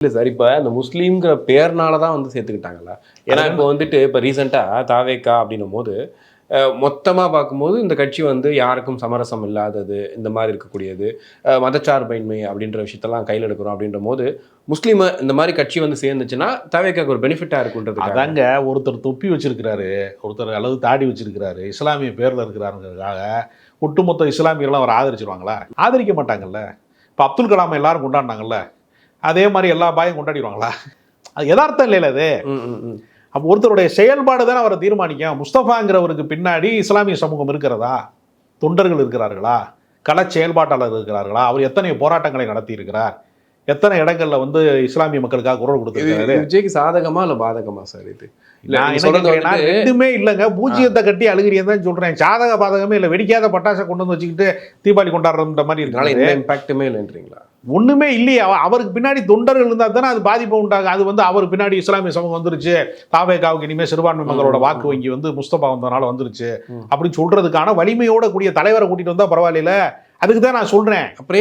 இல்லை சார், இப்போ அந்த முஸ்லீம்ங்கிற பேர்னால தான் வந்து சேர்த்துக்கிட்டாங்களா? ஏன்னா இப்போ வந்துட்டு இப்போ ரீசெண்டாக தாவேக்கா அப்படின்னும் போது மொத்தமாக பார்க்கும்போது இந்த கட்சி வந்து யாருக்கும் சமரசம் இல்லாதது, இந்த மாதிரி இருக்கக்கூடியது, மதச்சார்பைன்மை அப்படின்ற விஷயத்தெல்லாம் கையில் எடுக்கிறோம் அப்படின்ற போது முஸ்லீம் இந்த மாதிரி கட்சி வந்து சேர்ந்துச்சுன்னா தாவேக்காக்கு ஒரு பெனிஃபிட்டாக இருக்குன்றது. அதாங்க, ஒருத்தர் தொப்பி வச்சிருக்கிறாரு, ஒருத்தர் அல்லது தாடி வச்சிருக்கிறாரு, இஸ்லாமிய பேரில் இருக்கிறாருங்கிறதுக்காக ஒட்டுமொத்த இஸ்லாமியர்களும் அவர் ஆதரிச்சிருவாங்களா? ஆதரிக்க மாட்டாங்கல்ல. இப்போ அப்துல் கலாம் எல்லாரும் கொண்டாடினாங்கல்ல, அதே மாதிரி எல்லா பாயும் கொண்டாடிடுவாங்களா? அது யதார்த்தம் இல்லைல்ல அது. அப்போ ஒருத்தருடைய செயல்பாடு தானே அவரை தீர்மானிக்கும். முஸ்தபாங்கிறவருக்கு பின்னாடி இஸ்லாமிய சமூகம் இருக்கிறதா? தொண்டர்கள் இருக்கிறார்களா? கள செயல்பாட்டாளர் இருக்கிறார்களா? அவர் எத்தனை போராட்டங்களை நடத்தி இருக்கிறார்? எத்தனை இடங்கள்ல வந்து இஸ்லாமிய மக்களுக்காக குரல் கொடுத்திருக்காரு? விஜய்க்கு சாதகமா இல்ல பாதகமா சார் இது? நான் என்ன கேட்கிறேன்னா, ரெண்டுமே இல்லைங்க. பூஜ்ஜியத்தை கட்டி அழுகிறீன்னு தான் சொல்றேன். சாதக பாதகமே இல்லை. வெடிக்காத பட்டாசை கொண்டு வந்து வச்சுக்கிட்டு தீபாவளி கொண்டாடுற மாதிரி இருக்கனால எந்த இம்பாக்ட்டுமே இல்லைன்றீங்களா? ஒண்ணுமே இல்லையா? அவருக்கு பின்னாடி தொண்டர்கள் இருந்தால் தானே அது பாதிப்பு உண்டாகும். அது வந்து அவருக்கு பின்னாடி இஸ்லாமிய சமூகம் வந்துருச்சு, தாவேகாவுக்கு இனிமேல் சிறுபான்மை மக்களோட வாக்கு வங்கி வந்து முஸ்தபா வந்ததுனால வந்துருச்சு அப்படின்னு சொல்றதுக்கான வலிமையோட கூடிய தலைவரை கூட்டிட்டு வந்தா பரவாயில்ல. அதுக்கு தான் நான் சொல்றேன். அப்புறம்